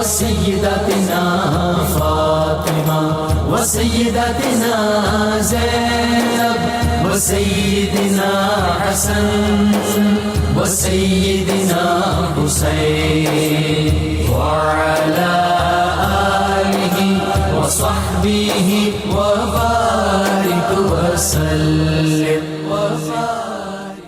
سیدتنا فاطمہ وسیدتنا زینب وسیدنا حسن وسیدنا حسین وعلى آلہ وصحبہ وبارک وسلم.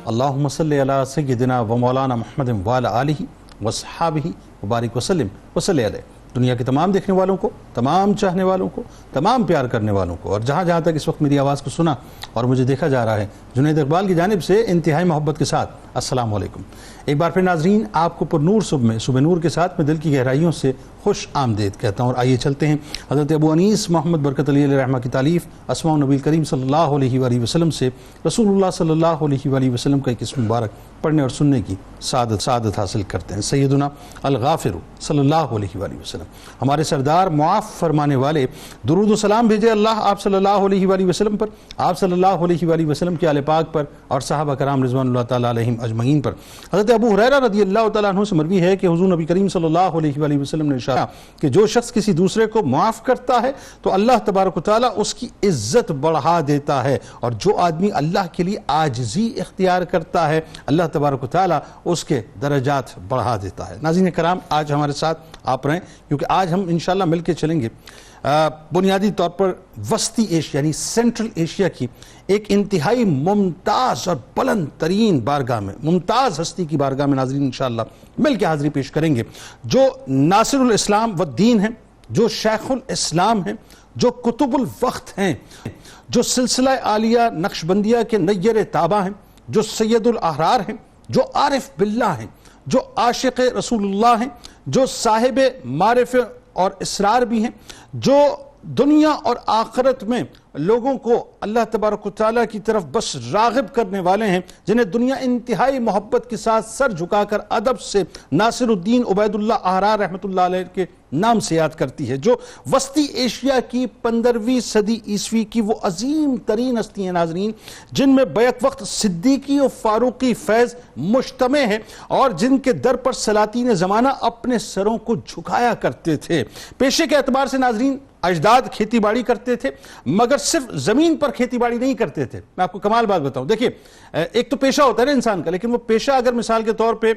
اللہم صلی علی سیدنا و مولانا محمد وعلی آلہ وصحابہ وبارک وسلم وصلی علیہ. دنیا کے تمام دیکھنے والوں کو، تمام چاہنے والوں کو، تمام پیار کرنے والوں کو، اور جہاں جہاں تک اس وقت میری آواز کو سنا اور مجھے دیکھا جا رہا ہے، جنید اقبال کی جانب سے انتہائی محبت کے ساتھ السلام علیکم. ایک بار پھر ناظرین، آپ کو پر نور صبح نور کے ساتھ میں دل کی گہرائیوں سے خوش آمدید کہتا ہوں. اور آئیے چلتے ہیں حضرت ابو انیس محمد برکت علی علیہ رحمہ کی تالیف اسماء النبی کریم صلی اللہ علیہ وآلہ وسلم سے رسول اللہ صلی اللہ علیہ وآلہ وسلم کا ایک اسم مبارک پڑھنے اور سننے کی سعادت حاصل کرتے ہیں. سیدنا الغافر صلی اللہ علیہ وآلہ وسلم، ہمارے سردار معاف فرمانے والے، درود و سلام بھیجے اللہ آپ صلی اللہ علیہ وآلہ وسلم پر، آپ صلی اللہ علیہ وآلہ وسلم کے آل پاک پر اور صحابہ کرام رضوان اللہ تعالیٰ علیہم اجمعین پر. حضرت ابو ہریرہ رضی اللہ تعالیٰ عنہ سے مروی ہے کہ حضور نبی کریم صلی اللہ علیہ وآلہ وسلم نے ارشاد کہ جو شخص کسی دوسرے کو معاف کرتا ہے تو اللہ تبارک و تعالیٰ اس کی عزت بڑھا دیتا ہے، اور جو آدمی اللہ کے لیے عاجزی اختیار کرتا ہے اللہ تبارک و تعالیٰ اس کے درجات بڑھا دیتا ہے. ناظرین کرام، آج ہمارے ساتھ آپ رہیں کیونکہ آج ہم انشاءاللہ مل کے چلیں گے بنیادی طور پر وسطی ایشیا یعنی سینٹرل ایشیا کی ایک انتہائی ممتاز اور بلند ترین بارگاہ میں، ممتاز ہستی کی بارگاہ میں ناظرین انشاءاللہ مل کے حاضری پیش کریں گے، جو ناصر الاسلام والدین ہیں، جو شیخ الاسلام ہیں، جو کتب الوقت ہیں، جو سلسلہ عالیہ نقشبندیہ کے نیر تابع ہیں، جو سید الاحرار ہیں، جو عارف باللہ ہیں، جو عاشق رسول اللہ ہیں، جو صاحب معرفت اور اسرار بھی ہیں، جو دنیا اور آخرت میں لوگوں کو اللہ تبارک و تعالیٰ کی طرف بس راغب کرنے والے ہیں، جنہیں دنیا انتہائی محبت کے ساتھ سر جھکا کر ادب سے ناصر الدین عبید اللہ احرار رحمۃ اللہ علیہ کے نام سے یاد کرتی ہے، جو وسطی ایشیا کی 15ویں صدی عیسوی کی وہ عظیم ترین ہستی ہیں ناظرین، جن میں بیک وقت صدیقی و فاروقی فیض مجتمع ہے، اور جن کے در پر سلاطین زمانہ اپنے سروں کو جھکایا کرتے تھے. پیشے کے اعتبار سے ناظرین اجداد کھیتی باڑی کرتے تھے، مگر صرف زمین پر کھیتی باڑی نہیں کرتے تھے. میں آپ کو کمال بات بتاؤں، دیکھیں ایک تو پیشہ ہوتا ہے نا انسان کا، لیکن وہ پیشہ اگر مثال کے طور پہ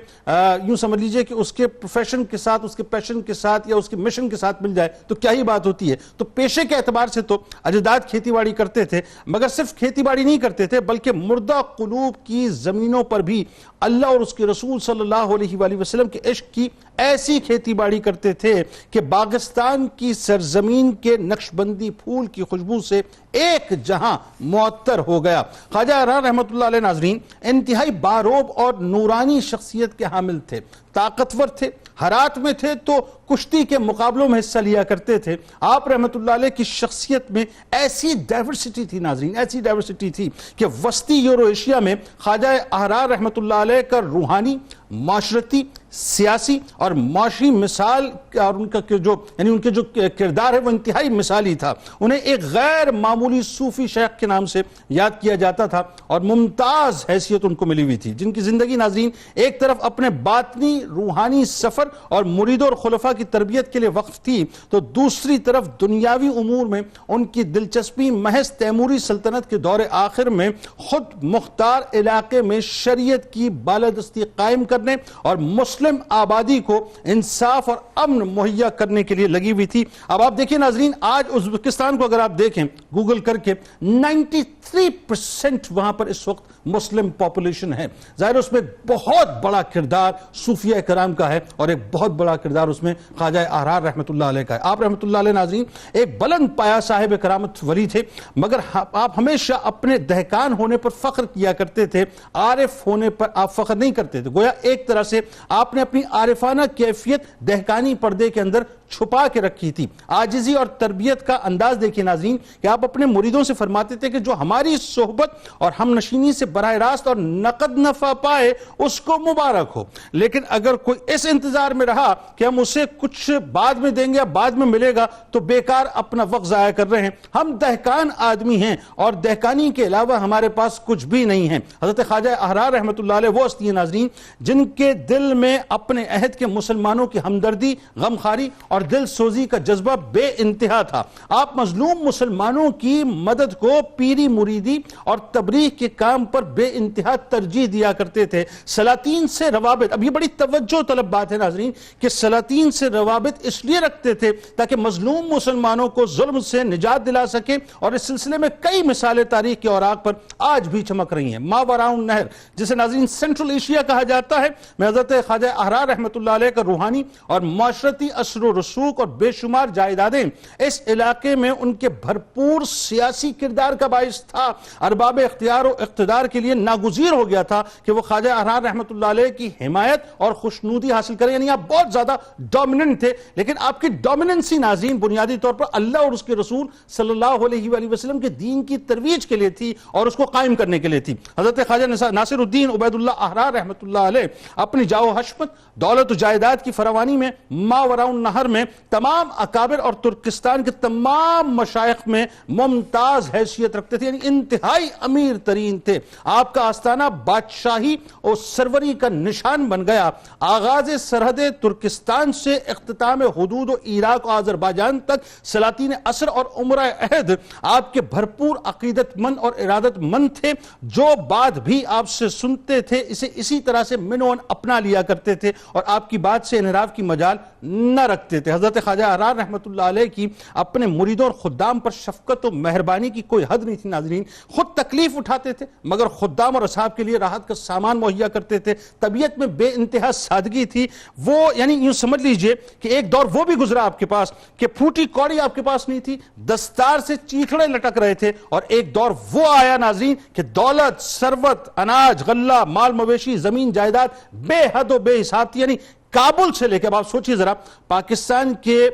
یوں سمجھ لیجئے کہ اس کے پروفیشن کے ساتھ، اس کے پیشن کے ساتھ یا اس کے مشن کے ساتھ مل جائے تو کیا ہی بات ہوتی ہے. تو پیشے کے اعتبار سے تو اجداد کھیتی باڑی کرتے تھے، مگر صرف کھیتی باڑی نہیں کرتے تھے بلکہ مردہ قلوب کی زمینوں پر بھی اللہ اور اس کے رسول صلی اللہ علیہ وآلہ وسلم کے عشق کی ایسی کھیتی باڑی کرتے تھے کہ باغستان کی سرزمین کے نقشبندی پھول کی خوشبو سے ایک جہاں معطر ہو گیا. خواجہ احرار رحمۃ اللہ علیہ ناظرین انتہائی باروب اور نورانی شخصیت کے حامل تھے، طاقتور تھے، ہرات میں تھے تو کشتی کے مقابلوں میں حصہ لیا کرتے تھے. آپ رحمۃ اللہ علیہ کی شخصیت میں ایسی ڈائیورسٹی تھی ناظرین، ایسی ڈائیورسٹی تھی کہ وسطی یورو ایشیا میں خواجہ احرار رحمۃ اللہ علیہ کا روحانی، معاشرتی، سیاسی اور معاشی مثال اور ان کا جو یعنی ان کے جو کردار ہے وہ انتہائی مثالی تھا. انہیں ایک غیر معمولی صوفی شیخ کے نام سے یاد کیا جاتا تھا اور ممتاز حیثیت ان کو ملی ہوئی تھی، جن کی زندگی ناظرین ایک طرف اپنے باطنی روحانی سفر اور مریدوں اور خلفاء کی تربیت کے لیے وقف تھی، تو دوسری طرف دنیاوی امور میں ان کی دلچسپی محض تیموری سلطنت کے دور آخر میں خود مختار علاقے میں شریعت کی بالادستی قائم کرنے اور مسلم آبادی کو انصاف اور امن مہیا کرنے کے لیے لگی ہوئی تھی. اب آپ دیکھیں ناظرین، آج ازبکستان کو اگر آپ دیکھیں گوگل کر کے 93% وہاں پر اس وقت مسلم پاپولیشن ہے. ظاہر اس میں بہت بڑا کردار صوفیہ کرام کا ہے اور ایک بہت بڑا کردار اس میں خواجہ احرار رحمۃ اللہ علیہ کا ہے. آپ رحمۃ اللہ علیہ ناظرین ایک بلند پایا صاحب کرامت ولی تھے، مگر آپ ہمیشہ اپنے دہقان ہونے پر فخر کیا کرتے تھے، عارف ہونے پر آپ فخر نہیں کرتے تھے. گویا ایک طرح سے آپ نے اپنی عارفانہ کیفیت دہقانی پردے کے اندر چھپا کے رکھی تھی. عاجزی اور تربیت کا انداز دیکھیے ناظرین کہ آپ اپنے مریدوں سے فرماتے تھے کہ جو ہماری صحبت اور ہم نشینی سے براہ راست اور نقد نفع پائے اس کو مبارک ہو، لیکن اگر کوئی اس انتظار میں رہا کہ ہم اسے کچھ بعد میں دیں گے یا بعد میں ملے گا تو بیکار اپنا وقت ضائع کر رہے ہیں. ہم دہقان آدمی ہیں اور دہقانی کے علاوہ ہمارے پاس کچھ بھی نہیں ہے. حضرت خواجہ احرار رحمۃ اللہ علیہ وہ ہستی ہیں ناظرین جن کے دل میں اپنے عہد کے مسلمانوں کی ہمدردی، غمخواری اور دل سوزی کا جذبہ بے انتہا تھا. آپ مظلوم مسلمانوں کی مدد کو پیری مریدی اور تبلیغ کے کام پر بے انتہا ترجیح دیا کرتے تھے. سلاطین سے روابط، اب یہ بڑی توجہ طلب بات ہے ناظرین کہ سلاطین سے روابط اس لیے رکھتے تھے تاکہ مظلوم مسلمانوں کو ظلم سے نجات دلا سکے، اور اس سلسلے میں کئی مثالیں تاریخ کے اوراق پر آج بھی چمک رہی ہیں. ماوراء النہر جسے ناظرین سینٹرل ایشیا کہا جاتا ہے، میں حضرت خواجہ احرار رحمۃ اللہ علیہ کا روحانی اور معاشرتی اثر و رسوخ اور بے شمار جائیدادیں اس علاقے میں ان کے بھرپور سیاسی کردار کا باعث تھا. ارباب اختیار و اقتدار کے لیے ناگزیر ہو گیا تھا کہ وہ خواجہ احرار رحمۃ اللہ علیہ کی حمایت اور خوشنودی حاصل کریں. یعنی آپ بہت زیادہ ڈومیننٹ تھے، لیکن آپ کی ڈومیننسی ناظرین بنیادی طور پر اللہ اور اس کے رسول صلی اللہ علیہ وآلہ وسلم کے دین کی ترویج کے لیے تھی اور اس کو قائم کرنے کے لیے تھی. حضرت خواجہ ناصر الدین عبید اللہ احرار رحمۃ اللہ علیہ اپنی جاہ و حشمت، دولت و جائیداد کی فراوانی میں ماوراء النہر میں تمام اکابر اور ترکستان کے تمام مشائخ میں ممتاز حیثیت رکھتے تھے، یعنی انتہائی امیر ترین تھے. آپ کا آستانہ بادشاہی اور سروری کا نشان بن گیا. آغاز سرحد ترکستان سے اختتام حدود و عراق و آذربائیجان تک سلاطین عصر اور عمرہ عہد آپ کے بھرپور عقیدت مند اور ارادت مند تھے. جو بات بھی آپ سے سنتے تھے اسے اسی طرح سے منون اپنا لیا کرتے تھے اور آپ کی بات سے انحراف کی مجال نہ رکھتے تھے. حضرت خواجہ احرار رحمۃ اللہ علیہ کی اپنے مریدوں اور خدام پر شفقت و مہربانی کی کوئی حد نہیں تھی ناظرین. خود تکلیف اٹھاتے تھے مگر خدام اور اصحاب کے لیے راحت کا سامان مہیا کرتے تھے. طبیعت میں بے انتہا سادگی تھی. وہ یعنی یوں سمجھ لیجئے کہ ایک دور وہ بھی گزرا آپ کے پاس کہ پھوٹی کوڑی آپ کے پاس نہیں تھی، دستار سے چیخڑے لٹک رہے تھے، اور ایک دور وہ آیا ناظرین کہ دولت، ثروت، اناج، غلہ، مال مویشی، زمین جائیداد بے حد و بے حساب تھی. یعنی کابل سے لے کے، اب آپ سوچئے ذرا، پاکستان کے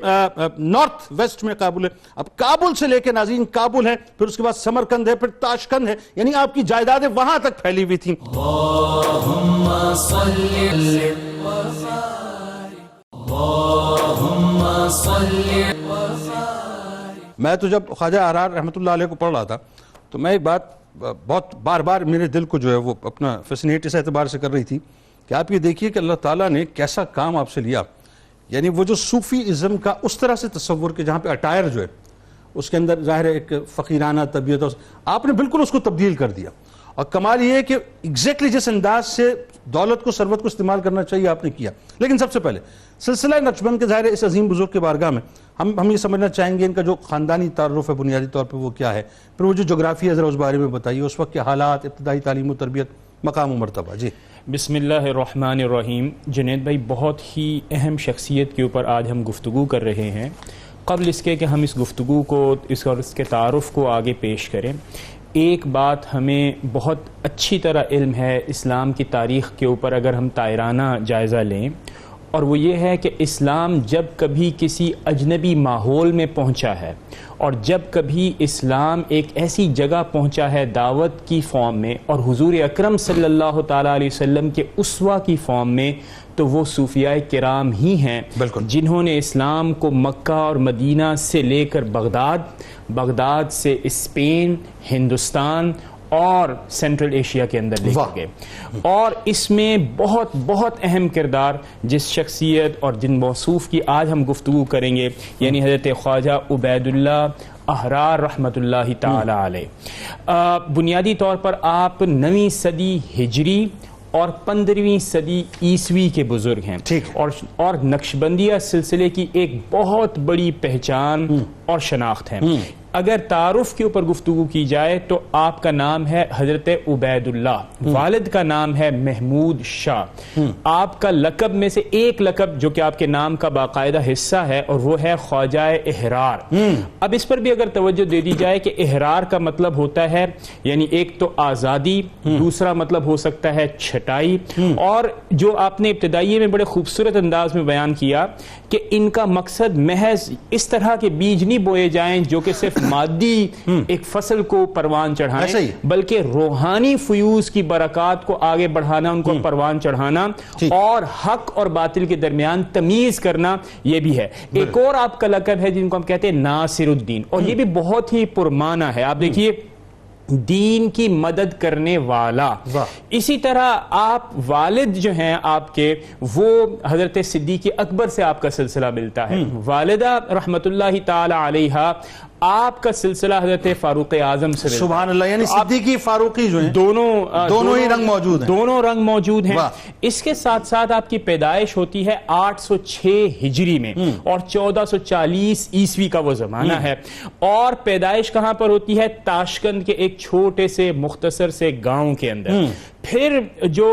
نارتھ ویسٹ میں کابل ہے، اب کابل سے لے کے ناظرین کابل ہے، پھر اس کے بعد سمرقند ہے، پھر تاشقند ہے، یعنی آپ کی جائیدادیں وہاں تک پھیلی ہوئی تھیں. اللہم صلی اللہم صلی. میں تو جب خواجہ احرار رحمۃ اللہ علیہ کو پڑھ رہا تھا تو میں ایک بات بہت بار بار میرے دل کو جو ہے وہ اپنا فیسینیٹ اس اعتبار سے کر رہی تھی کہ آپ یہ دیکھیے کہ اللہ تعالیٰ نے کیسا کام آپ سے لیا. یعنی وہ جو صوفی ازم کا اس طرح سے تصور کہ جہاں پہ اٹائر جو ہے اس کے اندر ظاہر ہے ایک فقیرانہ طبیعت، آپ نے بالکل اس کو تبدیل کر دیا. اور کمال یہ ہے کہ ایگزیکٹلی جس انداز سے دولت کو، ثروت کو استعمال کرنا چاہیے آپ نے کیا. لیکن سب سے پہلے سلسلہ نقشبند کے ظاہر ہے اس عظیم بزرگ کے بارگاہ میں ہم یہ سمجھنا چاہیں گے ان کا جو خاندانی تعارف ہے بنیادی طور پہ وہ کیا ہے، پھر وہ جو جغرافی ہے ذرا اس بارے میں بتائیے، اس وقت کے حالات، ابتدائی تعلیم و تربیت، مقام و مرتبہ. جی بسم اللہ الرحمن الرحیم. جنید بھائی، بہت ہی اہم شخصیت کے اوپر آج ہم گفتگو کر رہے ہیں. قبل اس کے کہ ہم اس گفتگو کو اس کے تعارف کو آگے پیش کریں، ایک بات ہمیں بہت اچھی طرح علم ہے اسلام کی تاریخ کے اوپر اگر ہم طائرانہ جائزہ لیں، اور وہ یہ ہے کہ اسلام جب کبھی کسی اجنبی ماحول میں پہنچا ہے اور جب کبھی اسلام ایک ایسی جگہ پہنچا ہے دعوت کی فارم میں اور حضور اکرم صلی اللہ تعالیٰ علیہ وسلم کے اسوہ کی فارم میں، تو وہ صوفیاء کرام ہی ہیں جنہوں نے اسلام کو مکہ اور مدینہ سے لے کر بغداد سے اسپین، ہندوستان اور سینٹرل ایشیا کے اندر لے کر گئے. اور اس میں بہت بہت اہم کردار جس شخصیت اور جن موصوف کی آج ہم گفتگو کریں گے، یعنی حضرت خواجہ عبید اللہ احرار رحمۃ اللہ تعالی علیہ. بنیادی طور پر آپ 9ویں صدی ہجری اور 15ویں صدی عیسوی کے بزرگ ہیں، اور نقشبندیہ سلسلے کی ایک بہت بڑی پہچان اور شناخت ہے. اگر تعارف کے اوپر گفتگو کی جائے تو آپ کا نام ہے حضرت عبید اللہ، والد کا نام ہے محمود شاہ، آپ کا لقب میں سے ایک لقب جو کہ آپ کے نام کا باقاعدہ حصہ ہے اور وہ ہے خواجہ احرار۔ اب اس پر بھی اگر توجہ دے دی جائے کہ احرار کا مطلب ہوتا ہے یعنی ایک تو آزادی، دوسرا مطلب ہو سکتا ہے چھٹائی، اور جو آپ نے ابتدائیے میں بڑے خوبصورت انداز میں بیان کیا کہ ان کا مقصد محض اس طرح کے بیج نہیں بوئے جائیں جو کہ صرف مادی ایک فصل کو پروان چڑھائیں، بلکہ روحانی فیوز کی برکات کو آگے بڑھانا، ان کو پروان چڑھانا اور حق اور باطل کے درمیان تمیز کرنا، یہ بھی ہے۔ ایک اور آپ کا لقب ہے جن کو ہم کہتے ہیں ناصر الدین، اور یہ بھی بہت ہی پرمعنی ہے۔ آپ دیکھیے دین کی مدد کرنے والا۔ اسی طرح آپ والد جو ہیں آپ کے، وہ حضرت صدیق اکبر سے آپ کا سلسلہ ملتا ہے، والدہ رحمت اللہ تعالی علیہا آپ کا سلسلہ حضرت فاروق اعظم سے ملتا ہے۔ سبحان اللہ، یعنی صدیقی فاروقی جو ہیں دونوں ہی رنگ موجود ہیں، دونوں رنگ موجود ہیں۔ اس کے ساتھ ساتھ آپ کی پیدائش ہوتی ہے 806 ہجری میں اور 1440 عیسوی کا وہ زمانہ ہے، اور پیدائش کہاں پر ہوتی ہے؟ تاشقند کے ایک چھوٹے سے مختصر سے گاؤں کے اندر۔ پھر جو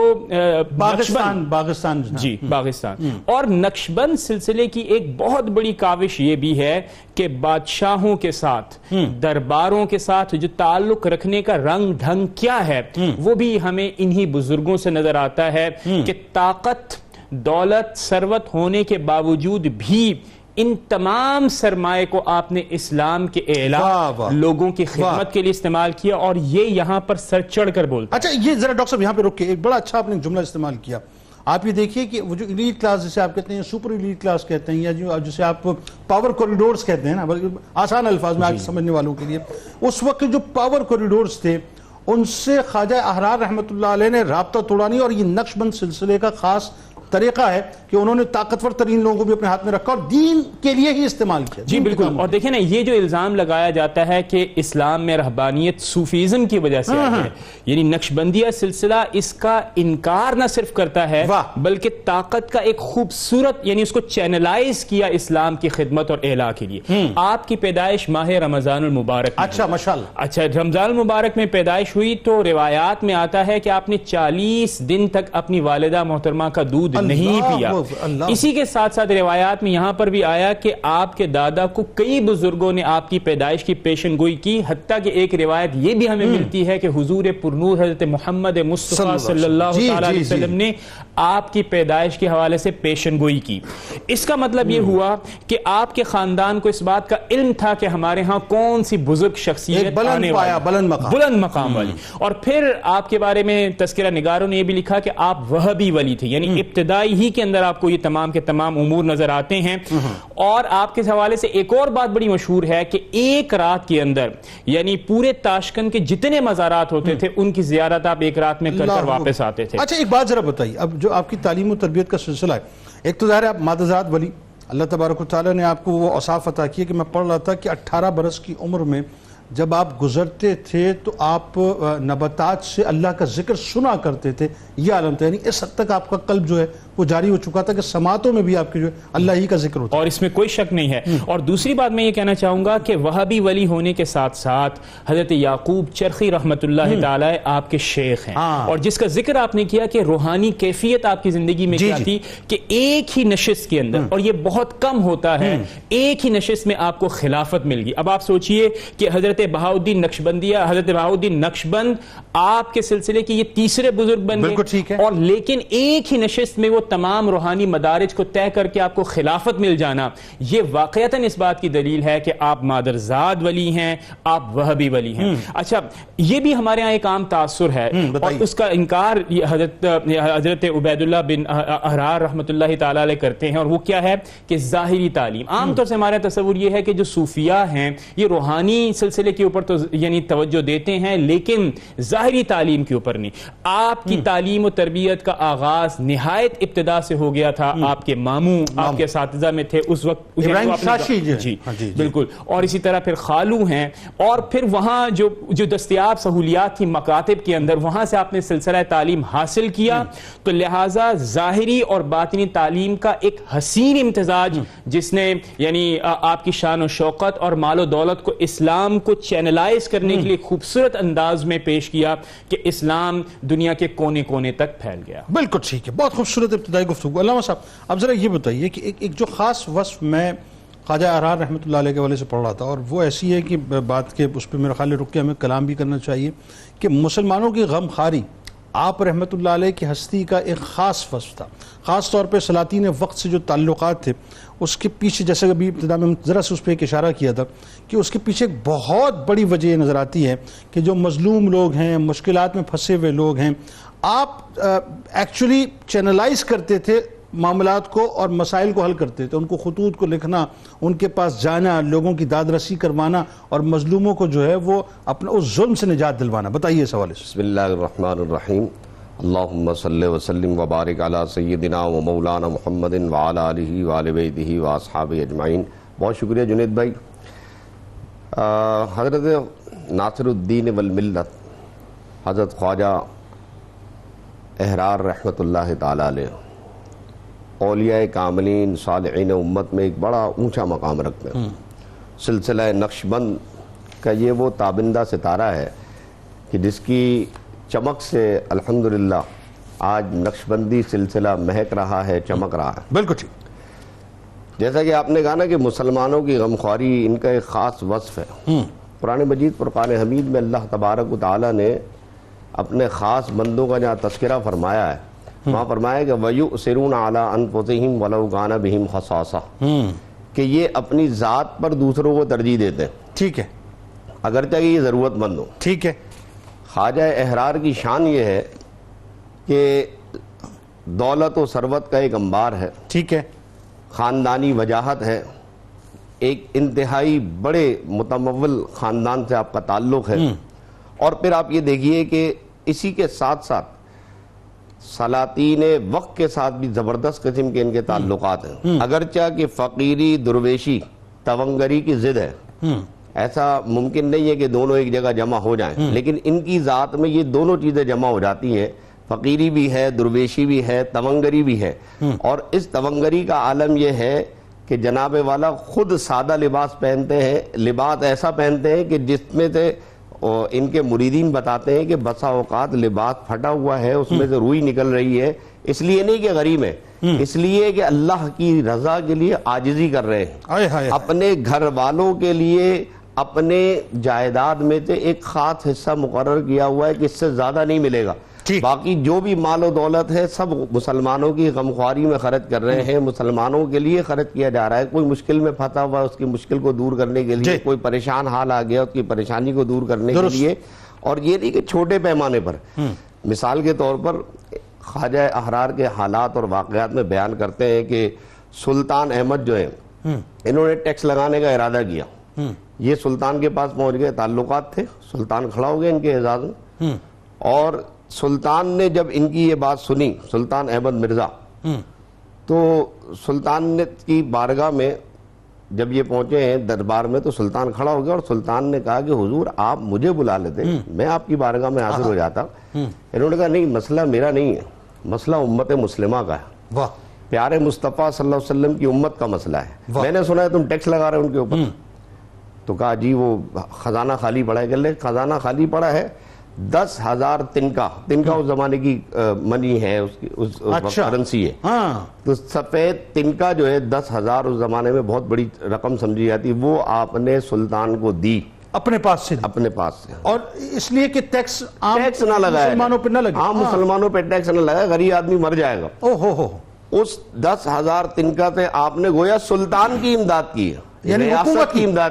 باغستان جی باغستان اور نقشبند سلسلے کی ایک بہت بڑی کاوش یہ بھی ہے کہ بادشاہوں کے ساتھ، درباروں کے ساتھ جو تعلق رکھنے کا رنگ ڈھنگ کیا ہے وہ بھی ہمیں انہی بزرگوں سے نظر آتا ہے کہ طاقت، دولت، ثروت ہونے کے باوجود بھی ان تمام سرمائے کو آپ نے اسلام کے اعلان، لوگوں کی خدمت کے لیے استعمال کیا، اور یہ یہاں پر سر چڑھ کر بولتا ہے۔ اچھا یہ ذرا ڈاکٹر صاحب یہاں پہ رک کے ایک بڑا اچھا آپ نے جملہ استعمال کیا۔ آپ یہ دیکھیے کہ وہ جو ایلیٹ کلاس جسے آپ کہتے ہیں، سپر ایلیٹ کلاس کہتے ہیں، یا جو جسے آپ پاور کوریڈورز کہتے ہیں نا، آسان الفاظ میں آج سمجھنے والوں کے لیے، اس وقت جو پاور کوریڈورز تھے ان سے خواجہ احرار رحمت اللہ علیہ نے رابطہ توڑا نہیں، اور یہ نقشبند سلسلے کا خاص طریقہ ہے کہ انہوں نے طاقتور ترین لوگوں کو بھی اپنے ہاتھ میں رکھا اور دین کے لیے ہی استعمال کیا۔ جی بالکل، اور دیکھیں نا یہ جو الزام لگایا جاتا ہے کہ اسلام میں رہبانیت صوفیزم کی وجہ سے آئی ہے، یعنی نقشبندیہ سلسلہ اس کا انکار نہ صرف کرتا ہے بلکہ طاقت کا ایک خوبصورت، یعنی اس کو چینلائز کیا اسلام کی خدمت اور اعلیٰ کے لیے۔ آپ کی پیدائش ماہ رمضان المبارک، اچھا ماشاءاللہ، اچھا رمضان المبارک میں پیدائش ہوئی، تو روایات میں آتا ہے کہ آپ نے 40 دن تک اپنی والدہ محترمہ کا دودھ نہیں پیا۔ اسی کے ساتھ ساتھ روایات میں یہاں پر بھی آیا کہ آپ کے دادا کو کئی بزرگوں نے آپ کی پیدائش کی پیشن گوئی کی، حتیٰ کہ ایک روایت یہ بھی ہمیں ملتی ہے کہ حضور پرنور حضرت محمد مصطفیٰ صلی اللہ علیہ وسلم نے آپ کی پیدائش کے حوالے سے پیشن گوئی کی۔ اس کا مطلب یہ ہوا کہ آپ کے خاندان کو اس بات کا علم تھا کہ ہمارے ہاں کون سی بزرگ شخصیت آنے والی، بلند مقام والی۔ اور پھر آپ کے بارے میں تذکرہ نگاروں نے یہ بھی لکھا کہ آپ وہابی ولی تھے، یعنی ابتدائی ہی کے اندر آپ کو یہ تمام کے تمام امور نظر آتے ہیں۔ اور آپ کے حوالے سے ایک اور بات بڑی مشہور ہے کہ ایک رات کے اندر یعنی پورے تاشقند کے جتنے مزارات ہوتے تھے ان کی زیارت آپ ایک رات میں کر کر واپس آتے تھے۔ اچھا ایک بات ذرا بتائیے، اب جو آپ کی تعلیم و تربیت کا سلسلہ ہے، ایک تو ظاہر ہے آپ مادرزاد ولی، اللہ تبارک و تعالیٰ نے آپ کو وہ اوصاف عطا کیے کہ میں پڑھ رہا تھا کہ 18 برس کی عمر میں جب آپ گزرتے تھے تو آپ نباتات سے اللہ کا ذکر سنا کرتے تھے، یہ عالم تھا، یعنی اس حد تک آپ کا قلب جو ہے وہ جاری ہو چکا تھا کہ سماعتوں میں بھی آپ کے جو اللہ ہی کا ذکر ہوتا ہے، اور اس میں کوئی شک نہیں ہے۔ اور دوسری بات میں یہ کہنا چاہوں گا کہ وہابی ولی ہونے کے ساتھ ساتھ حضرت یعقوب چرخی رحمت اللہ تعالی آپ کے شیخ ہیں، اور جس کا ذکر آپ نے کیا کہ روحانی کیفیت آپ کی زندگی میں کیا تھی کہ ایک ہی نشست کے اندر، اور یہ بہت کم ہوتا ہے، ایک ہی نشست میں آپ کو خلافت مل گئی۔ اب آپ سوچئے کہ حضرت بہاؤالدین نقشبندیہ، حضرت بہاؤالدین نقشبند آپ کے سلسلے کے یہ تیسرے بزرگ بن گئے، اور لیکن ایک ہی نشست میں وہ تمام روحانی مدارج کو طے کر کے آپ کو خلافت مل جانا، یہ واقعتاً اس بات کی دلیل ہے کہ آپ مادرزاد ولی ہیں، آپ وہابی ولی ہیں۔ اچھا یہ بھی ہمارے ہاں ایک عام تاثر ہے، اور اس کا انکار حضرت عبید اللہ بن احرار رحمت اللہ تعالی علیہ کرتے ہیں، اور وہ کیا ہے کہ ظاہری تعلیم۔ عام طور سے ہمارا تصور یہ ہے کہ جو صوفیاء ہیں یہ روحانی سلسلے مسئلے کے اوپر تو یعنی توجہ دیتے ہیں لیکن ظاہری تعلیم کے اوپر نہیں. آپ کی تعلیم و تربیت کا آغاز نہایت ابتدا سے ہو گیا تھا. آپ کے ماموں آپ کے اساتذہ میں تھے اس وقت, ابراہیم شاشی. جی بالکل. اور اسی طرح پھر خالو ہیں, اور پھر وہاں جو دستیاب سہولیات تھی مکاتب کے اندر, وہاں سے آپ نے سلسلہ تعلیم حاصل کیا. تو لہٰذا ظاہری اور باطنی تعلیم کا ایک حسین امتزاج جس نے یعنی آپ کی شان و شوقت اور مال و دولت کو اسلام کو چینلائز کرنے کے لیے خوبصورت انداز میں پیش کیا کہ اسلام دنیا کے کونے کونے تک پھیل گیا. بالکل ٹھیک ہے, بہت خوبصورت ابتدائی گفتگو. علامہ صاحب اب ذرا یہ بتائیے کہ ایک جو خاص وصف میں خواجہ احرار رحمۃ اللہ علیہ کے والے سے پڑھ رہا تھا, اور وہ ایسی ہے کہ بات کے اس پہ میرا خیال رک کے ہمیں کلام بھی کرنا چاہیے, کہ مسلمانوں کی غم خاری آپ رحمۃ اللہ علیہ کی ہستی کا ایک خاص وصف تھا. خاص طور پہ سلاطین وقت سے جو تعلقات تھے اس کے پیچھے, جیسے ابھی ابتدا میں ذرا سے اس پہ ایک اشارہ کیا تھا, کہ اس کے پیچھے ایک بہت بڑی وجہ یہ نظر آتی ہے کہ جو مظلوم لوگ ہیں, مشکلات میں پھنسے ہوئے لوگ ہیں, آپ ایکچولی چینلائز کرتے تھے معاملات کو اور مسائل کو حل کرتے تھے. ان کو خطوط کو لکھنا, ان کے پاس جانا, لوگوں کی داد رسی کروانا, اور مظلوموں کو جو ہے وہ اپنا اس ظلم سے نجات دلوانا. بتائیے اس حوالے سے. بسم اللہ الرحمن الرحیم. اللہم صلی وسلم وبارک علی سیدنا و مولانا محمد وعلی آلہ وآل بیتہ واصحابہ اجمعین. بہت شکریہ جنید بھائی. حضرت ناصر الدین والملت حضرت خواجہ احرار رحمۃ اللہ تعالی علیہ اولیاء کاملین صالحین امت میں ایک بڑا اونچا مقام رکھتے ہیں. سلسلہ نقشبند کا یہ وہ تابندہ ستارہ ہے کہ جس کی چمک سے الحمدللہ آج نقشبندی سلسلہ مہک رہا ہے, چمک رہا ہے. بالکل ٹھیک. جیسا کہ آپ نے کہا نا کہ مسلمانوں کی غمخواری ان کا ایک خاص وصف ہے. قرآن مجید فرقان حمید میں اللہ تبارک و تعالی نے اپنے خاص بندوں کا جہاں تذکرہ فرمایا ہے, وہاں فرمایا کہ وَيُؤْثِرُونَ عَلَىٰ أَنفُسِهِمْ وَلَوْ كَانَ بِهِمْ خَصَاصَةٌ, کہ یہ اپنی ذات پر دوسروں کو ترجیح دیتے ہیں. ٹھیک ہے. اگرچہ یہ ضرورت مند ہو. ٹھیک ہے. خواجہ احرار کی شان یہ ہے کہ دولت و ثروت کا ایک انبار ہے. ٹھیک ہے. خاندانی وجاہت ہے, ایک انتہائی بڑے متمول خاندان سے آپ کا تعلق ہے. اور پھر آپ یہ دیکھیے کہ اسی کے ساتھ ساتھ سلاطین وقت کے ساتھ بھی زبردست قسم کے ان کے تعلقات ہیں. اگرچہ کہ فقیری, درویشی, تونگری کی ضد ہے, ایسا ممکن نہیں ہے کہ دونوں ایک جگہ جمع ہو جائیں, لیکن ان کی ذات میں یہ دونوں چیزیں جمع ہو جاتی ہیں. فقیری بھی ہے, درویشی بھی ہے, تونگری بھی ہے. اور اس تونگری کا عالم یہ ہے کہ جناب والا خود سادہ لباس پہنتے ہیں, لباس ایسا پہنتے ہیں کہ جس میں سے ان کے مریدین بتاتے ہیں کہ بسا اوقات لباس پھٹا ہوا ہے, اس میں سے روئی نکل رہی ہے, اس لیے نہیں کہ غریب ہے, اس لیے کہ اللہ کی رضا کے لیے عاجزی کر رہے ہیں. اپنے گھر والوں کے لیے اپنے جائیداد میں سے ایک خاص حصہ مقرر کیا ہوا ہے کہ اس سے زیادہ نہیں ملے گا. باقی جو بھی مال و دولت ہے سب مسلمانوں کی غمخواری میں خرچ کر رہے ہیں, مسلمانوں کے لیے خرچ کیا جا رہا ہے. کوئی مشکل میں پھنسا ہوا ہے, اس کی مشکل کو دور کرنے کے لیے, کوئی پریشان حال آ گیا اس کی پریشانی کو دور کرنے کے لیے. اور یہ نہیں کہ چھوٹے پیمانے پر, مثال کے طور پر خواجہ احرار کے حالات اور واقعات میں بیان کرتے ہیں کہ سلطان احمد جو ہیں انہوں نے ٹیکس لگانے کا ارادہ کیا. یہ سلطان کے پاس پہنچ گئے, تعلقات تھے, سلطان کھڑا ہو گیا ان کے اعزاز میں. اور سلطان نے جب ان کی یہ بات سنی, سلطان احمد مرزا, تو سلطان نے کی بارگاہ میں جب یہ پہنچے ہیں دربار میں, تو سلطان کھڑا ہو گیا اور سلطان نے کہا کہ حضور آپ مجھے بلا لیتے, میں آپ کی بارگاہ میں حاضر ہو جاتا. انہوں نے کہا نہیں, مسئلہ میرا نہیں ہے, مسئلہ امت مسلمہ کا ہے, پیارے مصطفیٰ صلی اللہ علیہ وسلم کی امت کا مسئلہ ہے. میں نے سنا ہے تم ٹیکس لگا رہے ان کے اوپر. تو کہا جی وہ خزانہ خالی پڑا ہے. کہ لے خزانہ خالی پڑا ہے, 10,000 تنکا اس زمانے کی منی ہے, اس کرنسی ہے. تو سفید تنکا جو ہے 10,000 اس زمانے میں بہت بڑی رقم سمجھی جاتی, وہ آپ نے سلطان کو دی اپنے پاس سے. اور اس لیے کہ ٹیکس نہ لگائے, مسلمانوں پہ نہ لگے, عام مسلمانوں پہ ٹیکس نہ لگائے, غریب آدمی مر جائے گا. اس 10,000 تنکا سے آپ نے گویا سلطان کی امداد کی, یعنی حکومت کی امداد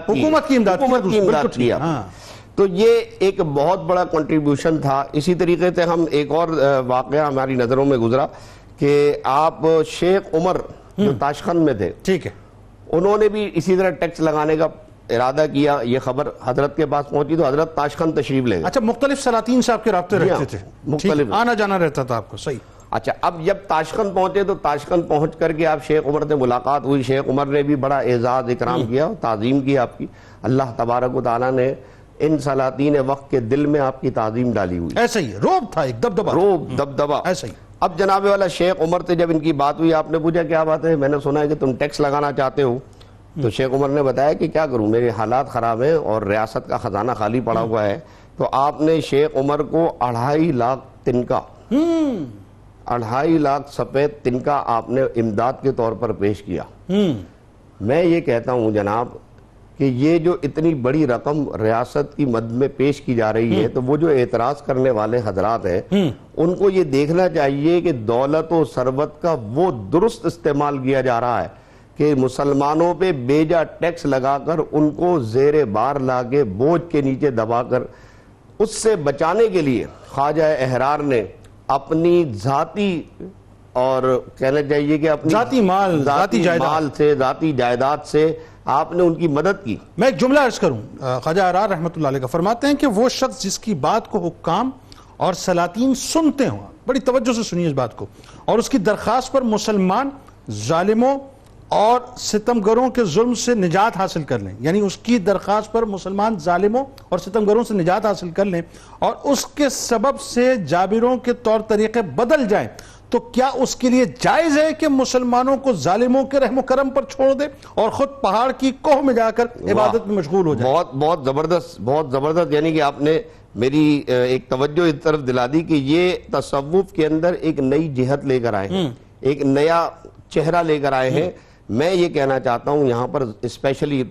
کی. تو یہ ایک بہت بڑا کنٹریبیوشن تھا. اسی طریقے سے ہم ایک اور واقعہ ہماری نظروں میں گزرا کہ آپ شیخ عمر جو تاشقند میں تھے, ٹھیک ہے, انہوں نے بھی اسی طرح ٹیکس لگانے کا ارادہ کیا، یہ خبر حضرت کے پاس پہنچی تو حضرت تاشقند تشریف لے گئے. اچھا، مختلف سلاطین سے آپ کے رابطے رہتے تھے؟ مختلف آنا جانا رہتا تھا آپ کو، صحیح. اچھا، اب جب تاشقند پہنچے تو تاشقند پہنچ کر کے آپ شیخ عمر سے ملاقات ہوئی. شیخ عمر نے بھی بڑا اعزاز اکرام کیا، تعظیم کی آپ کی. اللہ تبارک و تعالیٰ نے ان سلاطین وقت کے دل میں آپ کی تعظیم ڈالی ہوئی. ایسا ہی روب تھا، ایک دبدبا، روب دبدبا ایسا ہی. اب جناب والا شیخ عمر سے جب ان کی بات ہوئی، آپ نے پوچھا کیا بات ہے؟ میں نے سنا ہے کہ تم ٹیکس لگانا چاہتے ہو. تو شیخ عمر نے بتایا کہ کیا کروں، میرے حالات خراب ہیں اور ریاست کا خزانہ خالی پڑا ہوا ہے. تو آپ نے شیخ عمر کو 2.5 لاکھ تنکا 2.5 لاکھ سفید تنکا آپ نے امداد کے طور پر پیش کیا. میں یہ کہتا ہوں جناب کہ یہ جو اتنی بڑی رقم ریاست کی مد میں پیش کی جا رہی ہے، تو وہ جو اعتراض کرنے والے حضرات ہیں ان کو یہ دیکھنا چاہیے کہ دولت و ثروت کا وہ درست استعمال کیا جا رہا ہے کہ مسلمانوں پہ بیجا ٹیکس لگا کر ان کو زیر بار لا کے بوجھ کے نیچے دبا کر اس سے بچانے کے لیے خواجہ احرار نے اپنی ذاتی اور کہنا چاہیے کہ اپنی ذاتی مال، ذاتی جائیداد سے آپ نے ان کی مدد کی. میں ایک جملہ عرض کروں، خواجہ احرار رحمۃ اللہ علیہ کا فرماتے ہیں کہ وہ شخص جس کی بات کو حکام اور سلاطین سنتے ہوں، بڑی توجہ سے سنیے اس بات کو، اور اس کی درخواست پر مسلمان ظالموں اور ستمگروں کے ظلم سے نجات حاصل کر لیں، یعنی اس کی درخواست پر مسلمان ظالموں اور ستمگروں سے نجات حاصل کر لیں اور اس کے سبب سے جابروں کے طور طریقے بدل جائیں، تو کیا اس کے لیے جائز ہے کہ مسلمانوں کو ظالموں کے رحم و کرم پر چھوڑ دے اور خود پہاڑ کی کوہ میں جا کر عبادت میں مشغول ہو جائے؟ بہت زبردست، بہت زبردست. یعنی کہ آپ نے میری ایک توجہ اس طرف دلا دی کہ یہ تصوف کے اندر ایک نئی جہت لے کر آئے ہیں، ایک نیا چہرہ لے کر آئے ہیں. میں یہ کہنا چاہتا ہوں یہاں پر اسپیشلی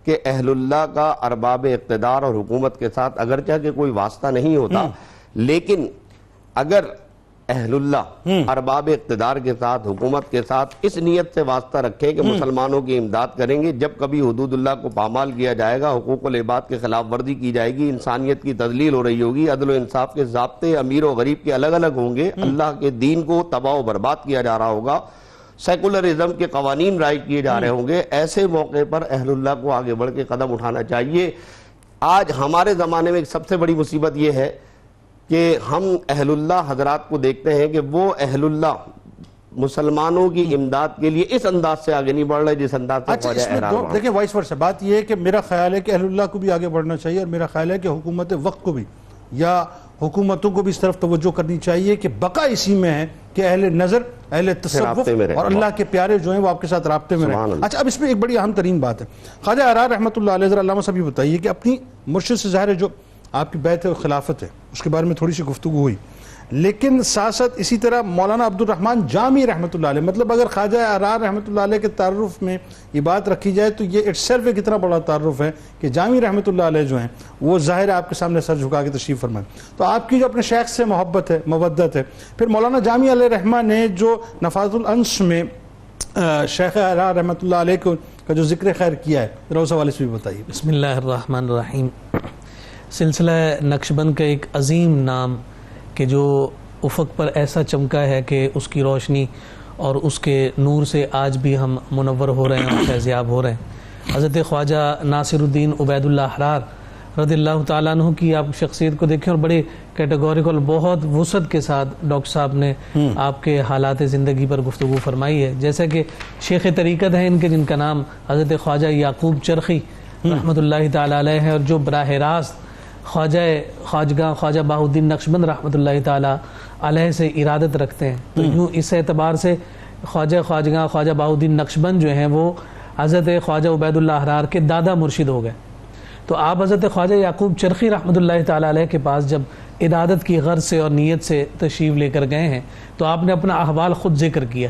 کہ اہل اللہ کا ارباب اقتدار اور حکومت کے ساتھ اگرچہ کہ کوئی واسطہ نہیں ہوتا، لیکن اگر اہل اللہ ارباب اقتدار کے ساتھ، حکومت کے ساتھ اس نیت سے واسطہ رکھیں کہ مسلمانوں کی امداد کریں گے، جب کبھی حدود اللہ کو پامال کیا جائے گا، حقوق العباد کے خلاف ورزی کی جائے گی، انسانیت کی تذلیل ہو رہی ہوگی، عدل و انصاف کے ضابطے امیر و غریب کے الگ الگ ہوں گے، اللہ کے دین کو تباہ و برباد کیا جا رہا ہوگا، سیکولرزم کے قوانین رائج کیے جا رہے ہوں گے، ایسے موقع پر اہل اللہ کو آگے بڑھ کے قدم اٹھانا چاہیے. آج ہمارے زمانے میں ایک سب سے بڑی مصیبت یہ ہے کہ ہم اہل اللہ حضرات کو دیکھتے ہیں کہ وہ اہل اللہ مسلمانوں کی امداد کے لیے اس انداز سے آگے نہیں بڑھ رہے جس انداز سے اچھا، اس میں دیکھیں وائس ورسا بات یہ ہے کہ میرا خیال ہے کہ اہل اللہ کو بھی آگے بڑھنا چاہیے، اور میرا خیال ہے کہ حکومت وقت کو بھی یا حکومتوں کو بھی اس طرف توجہ کرنی چاہیے کہ بقا اسی میں ہے کہ اہل نظر، اہل تصوف اور اللہ کے پیارے جو ہیں وہ آپ کے ساتھ رابطے میں رہیں. اچھا، اب اس میں ایک بڑی اہم ترین بات ہے، خواجہ احرار رحمۃ اللہ علیہ، ذرا علامہ صاحب یہ بتائیے کہ اپنی مرشد سے ظاہر ہے جو آپ کی بیعت خلافت ہے اس کے بارے میں تھوڑی سی گفتگو ہوئی، لیکن ساتھ ساتھ اسی طرح مولانا عبد الرحمن جامی رحمۃ اللہ علیہ، مطلب اگر خواجہ احرار رحمۃ اللہ علیہ کے تعارف میں یہ بات رکھی جائے تو یہ اٹ سیلف ایک اتنا بڑا تعارف ہے کہ جامی رحمۃ اللہ علیہ جو ہیں وہ ظاہر ہے آپ کے سامنے سر جھکا کے تشریف فرمائیں. تو آپ کی جو اپنے شیخ سے محبت ہے، مودت ہے، پھر مولانا جامی علیہ رحمہ نے جو نفاذ الانس میں شیخ احرار رحمۃ اللہ علیہ کا جو ذکر خیر کیا ہے، ذرا اس حوالے سے بھی بتائیے. بسم اللہ الرحمن الرحیم. سلسلہ نقشبند کا ایک عظیم نام کہ جو افق پر ایسا چمکا ہے کہ اس کی روشنی اور اس کے نور سے آج بھی ہم منور ہو رہے ہیں اور فیضیاب ہو رہے ہیں. حضرت خواجہ ناصر الدین عبید اللہ احرار رضی اللہ تعالیٰ عنہ کی آپ شخصیت کو دیکھیں اور بڑے کیٹیگوریکل، بہت وسعت کے ساتھ ڈاکٹر صاحب نے آپ کے حالات زندگی پر گفتگو فرمائی ہے. جیسے کہ شیخ طریقت ہیں ان کے، جن کا نام حضرت خواجہ یعقوب چرخی رحمۃ اللہ تعالیٰ علیہ ہے، اور جو براہ راست خواجہ بہاء الدین نقشبند رحمۃ اللہ تعالیٰ علیہ سے ارادت رکھتے ہیں. تو یوں اس اعتبار سے خواجہ بہاء الدین نقشبند جو ہیں وہ حضرت خواجہ عبید اللہ احرار کے دادا مرشد ہو گئے. تو آپ حضرت خواجہ یعقوب چرخی رحمۃ اللہ تعالیٰ علیہ کے پاس جب ارادت کی غرض سے اور نیت سے تشریف لے کر گئے ہیں تو آپ نے اپنا احوال خود ذکر کیا.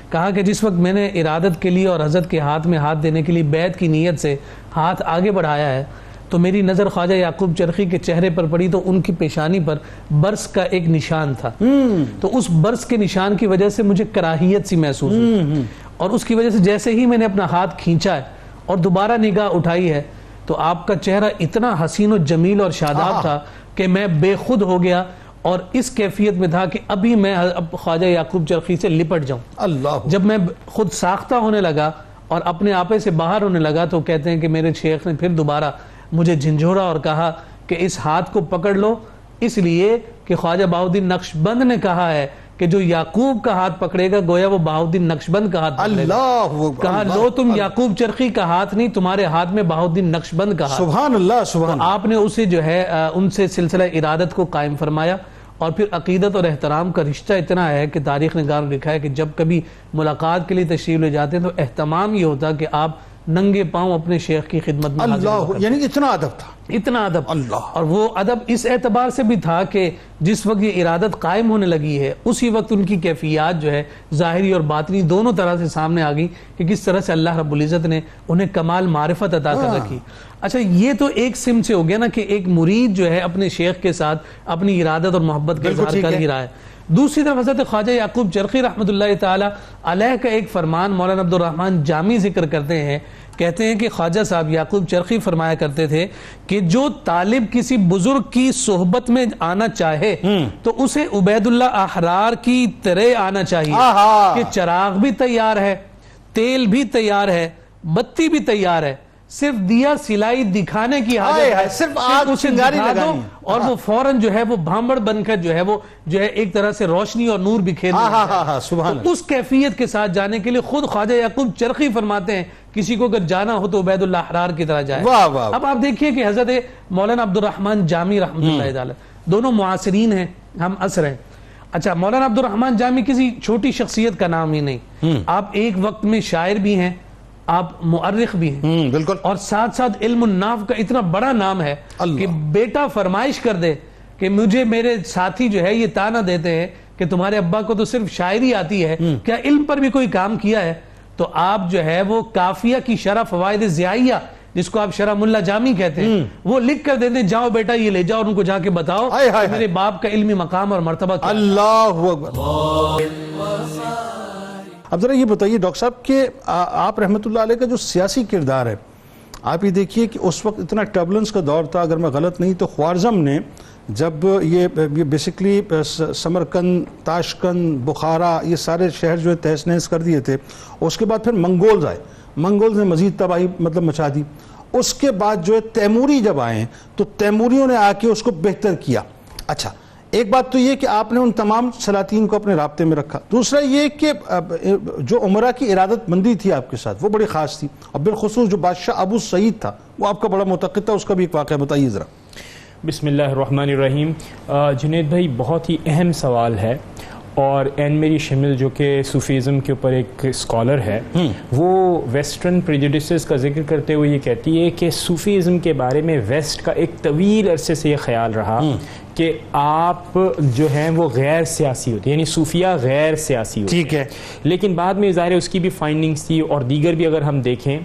کہا کہ جس وقت میں نے ارادت کے لیے اور حضرت کے ہاتھ میں ہاتھ دینے کے لیے بیعت کی نیت سے ہاتھ آگے بڑھایا ہے تو میری نظر خواجہ یعقوب چرخی کے چہرے پر پڑی تو ان کی پیشانی پر برس کا ایک نشان تھا. تو اس برس کے نشان کی وجہ سے مجھے کراہیت سی محسوس ہوئی، اور اس کی وجہ سے جیسے ہی میں نے اپنا ہاتھ کھینچا ہے اور دوبارہ نگاہ اٹھائی ہے تو آپ کا چہرہ اتنا حسین و جمیل اور شاداب تھا کہ میں بے خود ہو گیا اور اس کیفیت میں تھا کہ ابھی میں خواجہ یعقوب چرخی سے لپٹ جاؤں. اللہ، جب میں خود ساختہ ہونے لگا اور اپنے آپے سے باہر ہونے لگا تو کہتے ہیں کہ میرے شیخ نے پھر دوبارہ مجھے جھنجھوڑا اور کہا کہ اس ہاتھ کو پکڑ لو، اس لیے کہ خواجہ بہاؤالدین نقشبند نے کہا ہے کہ جو یعقوب کا ہاتھ پکڑے گا گویا وہ بہاؤالدین نقشبند کا ہاتھ پکڑے گا۔ اللہ کہا لو تم یعقوب چرخی کا ہاتھ نہیں، تمہارے ہاتھ میں بہاؤالدین نقشبند کا ہاتھ۔ سبحان اللہ سبحان اللہ۔ آپ نے اسے جو ہے ان سے سلسلہ ارادت کو قائم فرمایا، اور پھر عقیدت اور احترام کا رشتہ اتنا ہے کہ تاریخ نگار نے لکھا ہے کہ جب کبھی ملاقات کے لیے تشریف لے جاتے ہیں تو اہتمام یہ ہوتا کہ آپ ننگے پاؤں اپنے شیخ کی خدمت میں حاضر ہو اللہ، کر، یعنی اتنا ادب تھا، اتنا ادب۔ اللہ۔ اور وہ ادب اس اعتبار سے بھی تھا کہ جس وقت یہ ارادت قائم ہونے لگی ہے اسی وقت ان کی کیفیات جو ہے ظاہری اور باطنی دونوں طرح سے سامنے آ گئی کہ کس طرح سے اللہ رب العزت نے انہیں کمال معرفت عطا کر رکھی۔ اچھا، یہ تو ایک سمت سے ہو گیا نا کہ ایک مرید جو ہے اپنے شیخ کے ساتھ اپنی ارادت اور محبت کا اظہار کر ہی رہا ہے۔ دوسری طرف حضرت خواجہ یعقوب چرخی رحمۃ اللہ تعالی علیہ کا ایک فرمان مولانا عبد الرحمن جامی ذکر کرتے ہیں، کہتے ہیں کہ خواجہ صاحب یعقوب چرخی فرمایا کرتے تھے کہ جو طالب کسی بزرگ کی صحبت میں آنا چاہے تو اسے عبید اللہ احرار کی طرح آنا چاہیے کہ چراغ بھی تیار ہے، تیل بھی تیار ہے، بتی بھی تیار ہے، صرف دیا سلائی دکھانے کی حاجت ہے، صرف آگ اسے چنگاری دکھا دو لگانی، اور وہ فوراً جو ہے وہ بھامبڑ بن کر جو ہے وہ جو ہے ایک طرح سے روشنی اور نور بکھیرنے لگتا ہے۔ سبحان تو اس کیفیت کے ساتھ جانے کے لیے خود خواجہ یعقوب چرخی فرماتے ہیں کسی کو اگر جانا ہو تو عبید اللہ احرار کی طرح جائے۔ واہ واہ۔ اب آپ دیکھیے کہ حضرت مولانا عبد الرحمن جامی رحمۃ اللہ تعالی دونوں معاصرین ہیں، ہم عصر ہیں۔ اچھا، مولانا عبد الرحمن جامی کسی چھوٹی شخصیت کا نام ہی نہیں، آپ ایک وقت میں شاعر بھی ہیں، آپ مؤرخ بھی ہیں، بالکل، اور ساتھ ساتھ علم الناف کا اتنا بڑا نام ہے کہ بیٹا فرمائش کر دے کہ مجھے میرے ساتھی جو ہے یہ تانا دیتے ہیں کہ تمہارے ابا کو تو صرف شاعری آتی ہے، کیا علم پر بھی کوئی کام کیا ہے؟ تو آپ جو ہے وہ کافیہ کی شرح فوائد ضیائیہ، جس کو آپ شرح ملا جامی کہتے ہیں، وہ لکھ کر دیتے ہیں، جاؤ بیٹا یہ لے جاؤ اور ان کو جا کے بتاؤ کہ میرے باپ کا علمی مقام اور مرتبہ کیا ہے۔ اللہ اکبر۔ اب ذرا یہ بتائیے ڈاکٹر صاحب کہ آپ رحمۃ اللہ علیہ کا جو سیاسی کردار ہے، آپ یہ دیکھیے کہ اس وقت اتنا ٹربلنس کا دور تھا، اگر میں غلط نہیں تو خوارزم نے جب یہ بیسکلی سمرقند، تاشقند، بخارا، یہ سارے شہر جو ہے تہس نہس کر دیے تھے، اس کے بعد پھر منگولز آئے، منگولز نے مزید تباہی مچا دی۔ اس کے بعد جو ہے تیموری جب آئے تو تیموریوں نے آ کے اس کو بہتر کیا۔ اچھا، ایک بات تو یہ کہ آپ نے ان تمام سلاطین کو اپنے رابطے میں رکھا، دوسرا یہ کہ جو عمرہ کی ارادت مندی تھی آپ کے ساتھ وہ بڑی خاص تھی، اور بالخصوص جو بادشاہ ابو سعید تھا وہ آپ کا بڑا معتقد تھا، اس کا بھی ایک واقعہ بتائیے ذرا۔ بسم اللہ الرحمن الرحیم۔ جنید بھائی، بہت ہی اہم سوال ہے، اور این میری شمل جو کہ صوفیزم کے اوپر ایک اسکالر ہے، وہ ویسٹرن پریجوڈسز کا ذکر کرتے ہوئے یہ کہتی ہے کہ صوفیزم کے بارے میں ویسٹ کا ایک طویل عرصے سے یہ خیال رہا کہ آپ جو ہیں وہ غیر سیاسی ہوتے ہیں، یعنی صوفیہ غیر سیاسی ہوتے ہیں۔ ٹھیک ہے، لیکن بعد میں ظاہر ہے اس کی بھی فائنڈنگز تھی، اور دیگر بھی اگر ہم دیکھیں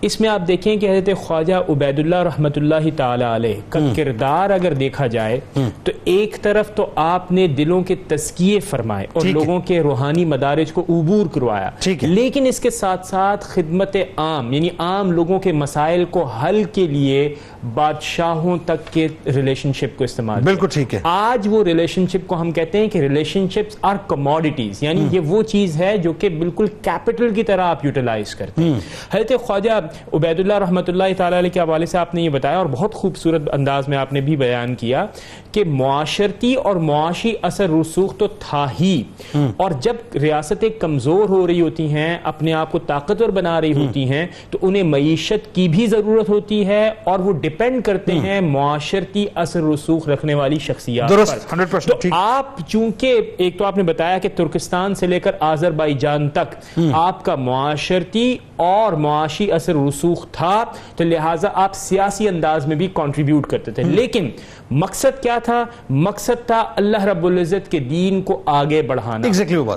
اس میں آپ دیکھیں کہ حضرت خواجہ عبید اللہ رحمۃ اللہ تعالی علیہ کا کردار اگر دیکھا جائے تو ایک طرف تو آپ نے دلوں کے تزکیے فرمائے اور لوگوں کے روحانی مدارج کو عبور کروایا، لیکن اس کے ساتھ ساتھ خدمت عام یعنی عام لوگوں کے مسائل کو حل کے لیے بادشاہوں تک کے ریلیشن شپ کو استعمال، بالکل ٹھیک ہے۔ آج وہ ریلیشن شپ کو ہم کہتے ہیں کہ ریلیشن شپس آر کموڈیٹیز، یعنی یہ وہ چیز ہے جو کہ بالکل کیپٹل کی طرح آپ یوٹیلائز کرتے ہیں۔ حضرت خواجہ عبید اللہ رحمۃ اللہ تعالی علیہ کے حوالے سے آپ نے یہ بتایا، اور بہت خوبصورت انداز میں آپ نے بھی بیان کیا کہ معاشرتی اور معاشی اثر رسوخ تو تھا ہی، اور جب ریاستیں کمزور ہو رہی ہوتی ہیں، اپنے آپ کو طاقتور بنا رہی ہوتی ہیں، تو انہیں معیشت کی بھی ضرورت ہوتی ہے، اور وہ ڈیپینڈ کرتے ہیں معاشرتی اثر رسوخ رکھنے والی شخصیات پر۔ تو آپ چونکہ ایک تو آپ نے بتایا کہ ترکستان سے لے کر آذربائیجان تک آپ کا معاشرتی اور معاشی اثر رسوخ تھا، تو لہٰذا آپ سیاسی انداز میں بھی کنٹریبیوٹ کرتے تھے، لیکن مقصد کیا تھا؟ مقصد تھا اللہ رب العزت کے دین کو آگے بڑھانا،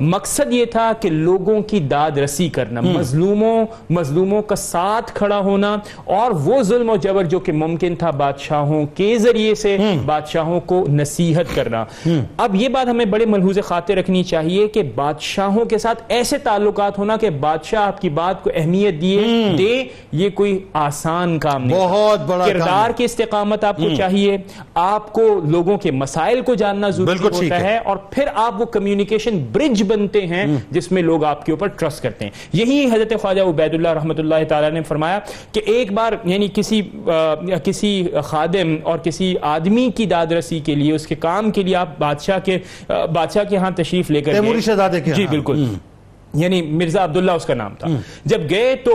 مقصد یہ تھا کہ لوگوں کی داد رسی کرنا، مظلوموں کا ساتھ کھڑا ہونا، اور وہ ظلم و جبر جو کہ ممکن تھا بادشاہوں کے ذریعے سے بادشاہوں کو نصیحت کرنا۔ اب یہ بات ہمیں بڑے ملحوظ خاطر رکھنی چاہیے کہ بادشاہوں کے ساتھ ایسے تعلقات ہونا کہ بادشاہ آپ کی بات کو اہمیت دے یہ کوئی آسان کام نہیں، بہت بڑا کردار کی استقامت آپ کو چاہیے، آپ کو لوگوں کے مسائل کو جاننا ضروری ہوتا ہے، اور پھر آپ وہ کمیونیکیشن برج بنتے ہیں جس میں لوگ آپ کے اوپر ٹرسٹ کرتے ہیں. یہی حضرت خواجہ عبید اللہ رحمۃ اللہ تعالیٰ نے فرمایا کہ ایک بار یعنی کسی خادم اور کسی آدمی کی داد رسی کے لیے، اس کے کام کے لیے آپ بادشاہ کے ہاں تشریف لے کر تیموری شہزادے کے، جی بالکل، یعنی مرزا عبداللہ اس کا نام تھا. جب گئے تو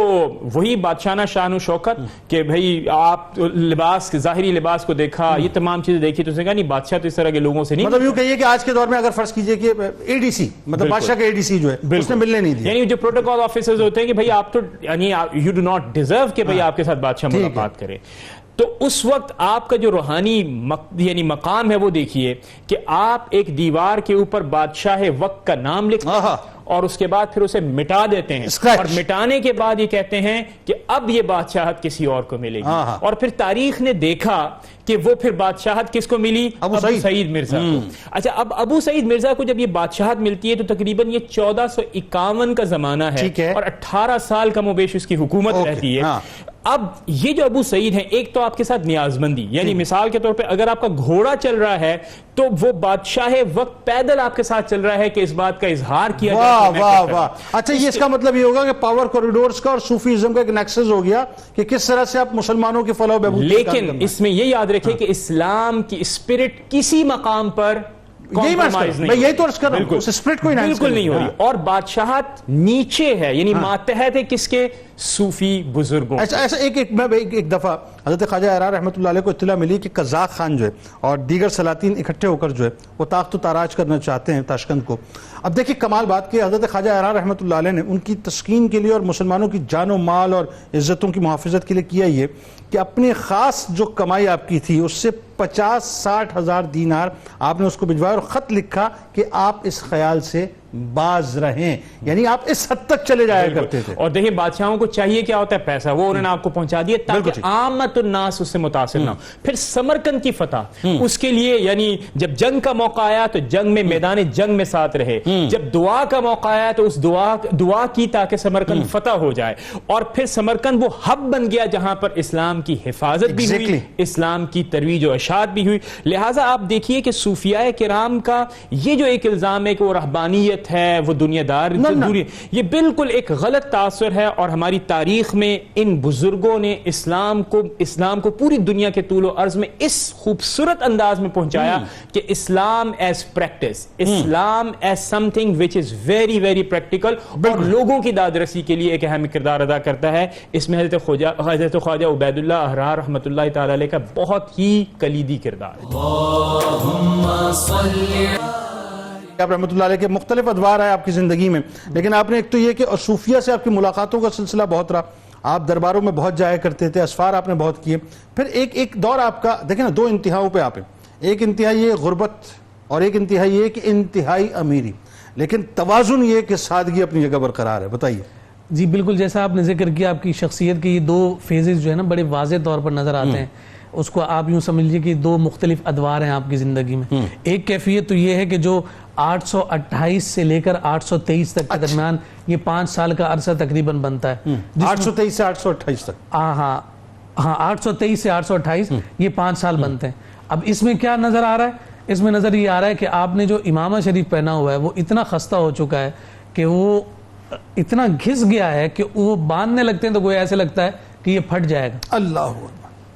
وہی بادشاہانہ شان و شوکت کہ بھئی آپ لباس، ظاہری لباس کو دیکھا، یہ تمام چیزیں دیکھی، تو اس نے کہا نہیں بادشاہ تو اس طرح کے لوگوں سے نہیں. مطلب یوں کہیے کہ آج کے دور میں اگر فرض کیجئے کہ اے ڈی سی، مطلب بادشاہ کے اے ڈی سی جو ہے اس نے ملنے نہیں دیا، یعنی جو پروٹوکول آفیسرز ہوتے ہیں کہ بھئی آپ تو یعنی یو ڈو ناٹ ڈیزرو کہ بھئی آپ کے ساتھ بادشاہ ملاقات کرے. تو اس وقت آپ کا جو روحانی یعنی مقام ہے وہ دیکھیے کہ آپ ایک دیوار کے اوپر بادشاہ وقت کا نام لکھتے ہیں اور اس کے بعد پھر اسے مٹا دیتے ہیں، اور مٹانے کے بعد یہ کہتے ہیں کہ اب یہ بادشاہت کسی اور کو ملے گی. اور پھر تاریخ نے دیکھا کہ وہ پھر بادشاہت کس کو ملی؟ ابو سعید مرزا کو. اچھا، اب ابو سعید مرزا کو جب یہ بادشاہت ملتی ہے تو تقریباً یہ 1451 کا زمانہ ہے اور 18 سال کم و بیش اس کی حکومت رہتی ہے. اب یہ جو ابو سعید ہیں، ایک تو آپ کے ساتھ نیاز مندی، یعنی مثال کے طور پہ اگر آپ کا گھوڑا چل رہا ہے تو وہ بادشاہ وقت پیدل آپ کے ساتھ چل رہا ہے کہ اس بات کا اظہار کیا جائے. اچھا، یہ اس کا مطلب یہ ہوگا کہ پاور کوریڈورز کا اور صوفیزم کا ایک نیکسس ہو گیا کہ کس طرح سے آپ مسلمانوں کی فلاح و بہبود. لیکن اس میں یہ یاد رکھیں کہ اسلام کی اسپرٹ کسی مقام پر یہی تو عرض کر رہا ہوں، اسپرٹ کوئی بالکل نہیں ہو رہی، اور بادشاہت نیچے ہے، یعنی ماتحت ہے کس کے؟ صوفی بزرگوں. ایسا ایک دفعہ حضرت خواجہ اعرار رحمۃ اللہ علیہ کو اطلاع ملی کہ قزاق خان جو ہے اور دیگر سلاطین اکٹھے ہو کر جو ہے وہ تاخت و تاراج کرنا چاہتے ہیں تاشقند کو. اب دیکھیں کمال بات کہ حضرت خواجہ اعرار رحمۃ اللہ علیہ نے ان کی تسکین کے لیے اور مسلمانوں کی جان و مال اور عزتوں کی محافظت کے لیے کیا یہ کہ اپنی خاص جو کمائی آپ کی تھی اس سے 50-60 ہزار دینار آپ نے اس کو بھجوایا اور خط لکھا کہ آپ اس خیال سے باز رہیں، یعنی آپ اس حد تک چلے جایا کرتے تھے. اور دیکھیں بادشاہوں کو چاہیے کیا ہوتا ہے؟ پیسہ. وہ انہوں نے آپ کو پہنچا دیا تاکہ عامت الناس اس سے متاثر نہ ہو. پھر سمرقند کی فتح، اس کے لیے یعنی جب جنگ کا موقع آیا تو جنگ میں، میدان جنگ میں ساتھ رہے. جب دعا کا موقع آیا تو اس دعا کی تاکہ سمرقند فتح ہو جائے. اور پھر سمرقند وہ ہب بن گیا جہاں پر اسلام کی حفاظت بھی ہوئی، اسلام کی ترویج و اشاعت بھی ہوئی. لہٰذا آپ دیکھیے کہ صوفیاء کرام کا یہ جو ایک الزام ہے کہ وہ رہبانیت ہے، وہ دنیا دار دوری، یہ بالکل ایک غلط تاثر ہے. اور ہماری تاریخ میں ان بزرگوں نے اسلام کو پوری دنیا کے طول و عرض میں اس خوبصورت انداز میں پہنچایا کہ Islam is practice, Islam is something which is very very practical, اور لوگوں کی داد رسی کے لیے ایک اہم کردار ادا کرتا ہے. اس میں حضرت خواجہ عبید اللہ احرار رحمۃ اللہ تعالی علیہ کا بہت ہی کلیدی کردار ہے. اللهم صل. آپ رحمۃ اللہ علیہ کے مختلف ادوار آئے آپ کی زندگی میں، لیکن آپ نے ایک تو یہ کہ صوفیہ سے آپ کی ملاقاتوں کا سلسلہ بہت رہا، آپ درباروں میں بہت جایا کرتے تھے، اسفار آپ نے بہت کیے. پھر ایک دور آپ کا دیکھیں نا، دو انتہاؤں پہ آپ ہیں، ایک انتہائی یہ غربت اور ایک انتہائی یہ کہ انتہائی امیری، لیکن توازن یہ کہ سادگی اپنی جگہ برقرار ہے. بتائیے. جی بالکل، جیسا آپ نے ذکر کیا، آپ کی شخصیت کے یہ دو فیزز جو ہے نا بڑے واضح طور پر نظر آتے ہیں. اس کو آپ یوں سمجھ لیجیے کہ دو مختلف ادوار ہیں آپ کی زندگی میں. ایک کیفیت تو یہ ہے کہ جو 828 سے لے کر 823 تک کے درمیان یہ 5 سال کا عرصہ تقریباً بنتا ہے. 823 سے 828 تک. ہاں 823 سے 828 یہ 5 سال بنتے ہیں. اب اس میں کیا نظر آ رہا ہے؟ اس میں نظر یہ آ رہا ہے کہ آپ نے جو امامہ شریف پہنا ہوا ہے وہ اتنا خستہ ہو چکا ہے کہ وہ اتنا گھس گیا ہے کہ وہ باندھنے لگتے ہیں تو وہ ایسے لگتا ہے کہ یہ پھٹ جائے گا. اللہ.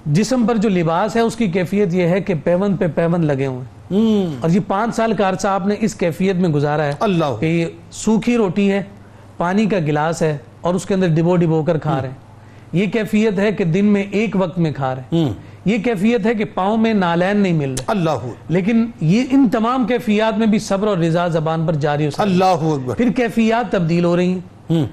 جسم پر جو لباس ہے اس کی کیفیت یہ ہے کہ پیون پہ پیون لگے ہوئے ہیں، اور یہ 5 سال کا عرصہ آپ نے اس کیفیت میں گزارا ہے. اللہ. کہ یہ سوکھی روٹی ہے، پانی کا گلاس ہے اور اس کے اندر ڈبو کر کھا رہے ہیں. یہ کیفیت ہے کہ دن میں ایک وقت میں کھا رہے ہیں. یہ کیفیت ہے کہ پاؤں میں نالین نہیں مل رہے. اللہ. لیکن یہ ان تمام کیفیات میں بھی صبر اور رضا زبان پر جاری ہو. اللہ اکبر. پھر کیفیات تبدیل ہو رہی ہیں،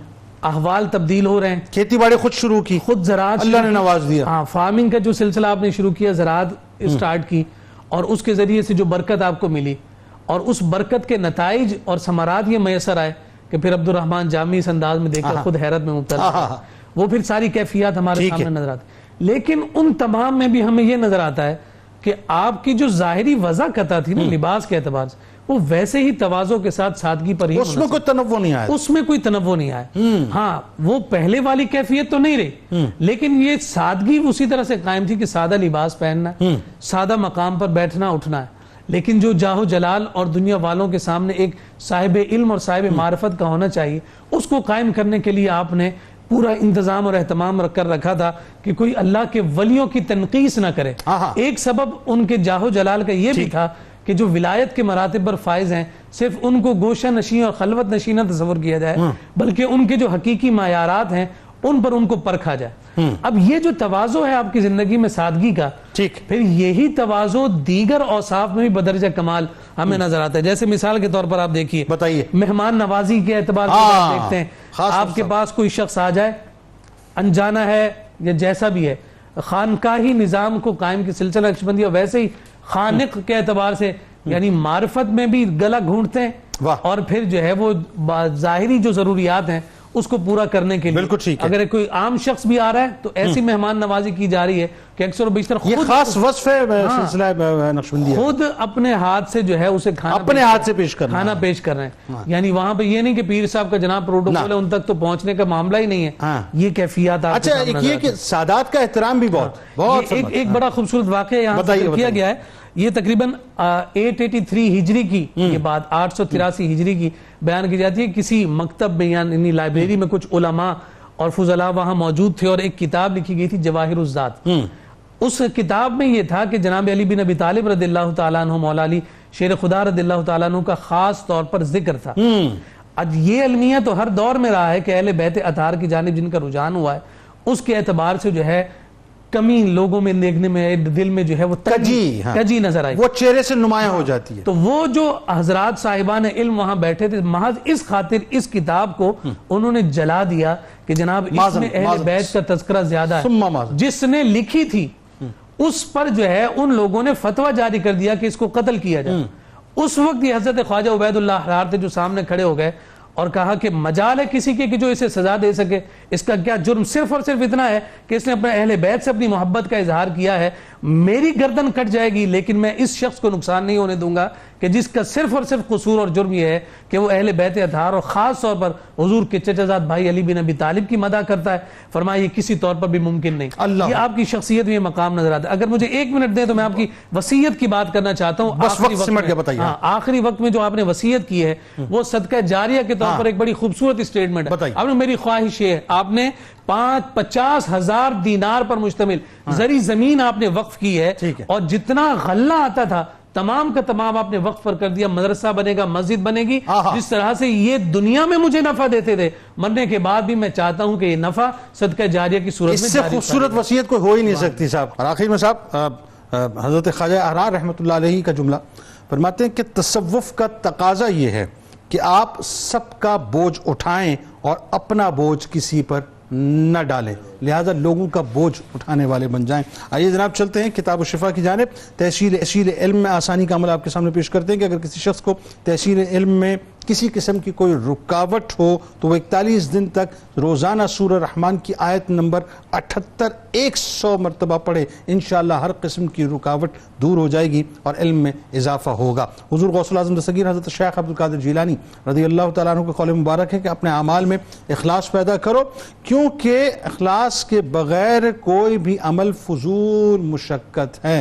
احوال تبدیل ہو رہے ہیں. کھیتی باڑی خود شروع کی، خود زراعت اللہ نے نواز دیا. ہاں، فارمنگ کا جو سلسلہ آپ نے شروع کیا، زراعت اسٹارٹ کی، اور اس کے ذریعے سے جو برکت آپ کو ملی اور اس برکت کے نتائج اور ثمرات یہ میسر آئے کہ پھر عبد الرحمن جامی اس انداز میں دیکھ کر خود حیرت میں مبتلا. وہ پھر ساری کیفیات ہمارے سامنے نظر آتی. لیکن ان تمام میں بھی ہمیں یہ نظر آتا ہے کہ آپ کی جو ظاہری وضع قطع تھی نا لباس کے اعتبار سے، وہ ویسے ہی تواضع کے ساتھ سادگی پر ہی اس میں کوئی تنوع نہیں آیا، اس میں کوئی تنوع نہیں آیا. ہاں وہ پہلے والی کیفیت تو نہیں رہی، لیکن یہ سادگی اسی طرح سے قائم تھی کہ سادہ لباس پہننا، سادہ مقام پر بیٹھنا اٹھنا ہے، لیکن جو جاہ و جلال اور دنیا والوں کے سامنے ایک صاحب علم اور صاحب معرفت کا ہونا چاہیے، اس کو قائم کرنے کے لیے آپ نے پورا انتظام اور اہتمام رکھ کر رکھا تھا کہ کوئی اللہ کے ولیوں کی تنقیص نہ کرے. ایک سبب ان کے جاہ و جلال کا یہ بھی تھا کہ جو ولایت کے مراتب پر فائز ہیں صرف ان کو گوشہ نشین اور خلوت نشین نہ تصور کیا جائے، بلکہ ان کے جو حقیقی معیارات ہیں ان پر ان کو پرکھا جائے. اب یہ جو تواضع ہے آپ کی زندگی میں سادگی کا، پھر یہی تواضع دیگر اوصاف میں بھی بدرجہ کمال ہمیں نظر آتا ہے. جیسے مثال کے طور پر آپ دیکھیے، بتائیے، مہمان نوازی کے اعتبار سے آپ دیکھتے ہیں، آپ کے پاس کوئی شخص آ جائے، انجانا ہے یا جیسا بھی ہے، خانقاہی نظام کو قائم کی سلسلہ نقشبندی، اور ویسے ہی خانق کے اعتبار سے یعنی معرفت میں بھی گلا گھونٹتے ہیں، اور پھر جو ہے وہ ظاہری جو ضروریات ہیں اس کو پورا کرنے کے لیے اگر کوئی عام شخص بھی آ رہا ہے تو ایسی مہمان نوازی کی جا رہی ہے کہ اکثر و بیشتر یہ خاص وصف ہے سلسلہ نقشبندی، خود اپنے ہاتھ سے جو ہے اسے اپنے ہاتھ سے کھانا پیش کر رہے ہیں. یعنی وہاں پہ یہ نہیں کہ پیر صاحب کا جناب پروٹوکول ہے، ان تک تو پہنچنے کا معاملہ ہی نہیں ہے. یہ کیفیات آپ اچھا یہ کہ سادات کا احترام بھی بہت ایک بڑا خوبصورت واقعہ یہاں ذکر کیا گیا ہے. یہ تقریباً 883 ہجری کی یہ بات 883 ہجری کی بیان کی جاتی ہے. کسی مکتب میں یعنی لائبریری میں کچھ علماء اور فضلاء وہاں موجود تھے اور ایک کتاب لکھی گئی تھی جواہر الذات. اس کتاب میں یہ تھا کہ جناب علی بن ابی طالب رضی اللہ تعالیٰ عنہ مولا علی شیر خدا رضی اللہ تعالیٰ عنہ کا خاص طور پر ذکر تھا. اب یہ المیہ تو ہر دور میں رہا ہے کہ اہل بیت اطہار کی جانب جن کا رجحان ہوا ہے اس کے اعتبار سے جو ہے کمی لوگوں میں دیکھنے میں دل میں جو ہے وہ کجی نظر آئی، وہ چہرے سے نمایاں ہو جاتی ہے. تو وہ جو حضرات صاحبان علم وہاں بیٹھے تھے محض اس خاطر اس کتاب کو انہوں نے جلا دیا کہ جناب اس میں اہل بیت کا تذکرہ زیادہ ہے. جس نے لکھی تھی اس پر جو ہے ان لوگوں نے فتویٰ جاری کر دیا کہ اس کو قتل کیا جائے. اس وقت یہ حضرت خواجہ عبید اللہ حرار تھے جو سامنے کھڑے ہو گئے اور کہا کہ مجال ہے کسی کے کہ جو اسے سزا دے سکے، اس کا کیا جرم صرف اور صرف اتنا ہے کہ اس نے اپنے اہل بیت سے اپنی محبت کا اظہار کیا ہے. میری گردن کٹ جائے گی لیکن میں اس شخص کو نقصان نہیں ہونے دوں گا کہ جس کا صرف اور صرف قصور اور جرم یہ ہے کہ وہ اہل بیت اطہار اور خاص طور پر حضور کے چچا زاد بھائی علی بن ابی طالب کی مدح کرتا ہے. فرمایا یہ کسی طور پر بھی ممکن نہیں. یہ آپ کی شخصیت میں یہ مقام نظر آتا ہے. اگر مجھے 1 منٹ دیں تو میں آپ کی وصیت کی بات کرنا چاہتا ہوں. آخری وقت میں جو آپ نے وصیت کی ہے وہ صدقہ جاریہ کے طور پر ایک بڑی خوبصورت اسٹیٹمنٹ ہے. آپ نے میری خواہش ہے آپ نے 50,000 دینار پر مشتمل زری زمین آپ نے وقف کی ہے اور جتنا غلہ آتا تھا تمام کا تمام آپ نے وقف پر کر دیا. مدرسہ بنے گا، مسجد بنے گی. جس طرح سے یہ دنیا میں مجھے نفع دیتے تھے مرنے کے بعد بھی میں چاہتا ہوں کہ یہ نفع صدقہ جاریہ کی صورت میں اس سے خوبصورت وصیت کوئی ہو ہی نہیں سکتی صاحب. اور آخر میں صاحب حضرت خواجہ احرار رحمۃ اللہ علیہ کا جملہ فرماتے ہیں کہ تصوف کا تقاضا یہ ہے کہ آپ سب کا بوجھ اٹھائیں اور اپنا بوجھ کسی پر نہ ڈالیں، لہذا لوگوں کا بوجھ اٹھانے والے بن جائیں. آئیے جناب چلتے ہیں کتاب الشفا کی جانب. تحصیل علم میں آسانی کا عمل آپ کے سامنے پیش کرتے ہیں کہ اگر کسی شخص کو تحصیل علم میں کسی قسم کی کوئی رکاوٹ ہو تو وہ 41 دن تک روزانہ سورہ رحمان کی آیت نمبر 78 100 مرتبہ پڑھے. انشاءاللہ ہر قسم کی رکاوٹ دور ہو جائے گی اور علم میں اضافہ ہوگا. حضور غوث الاعظم دستگیر حضرت شیخ عبد القادر جیلانی رضی اللہ تعالیٰ عنہ کا قول مبارک ہے کہ اپنے اعمال میں اخلاص پیدا کرو، کیونکہ اخلاص کے بغیر کوئی بھی عمل فضول مشقت ہے.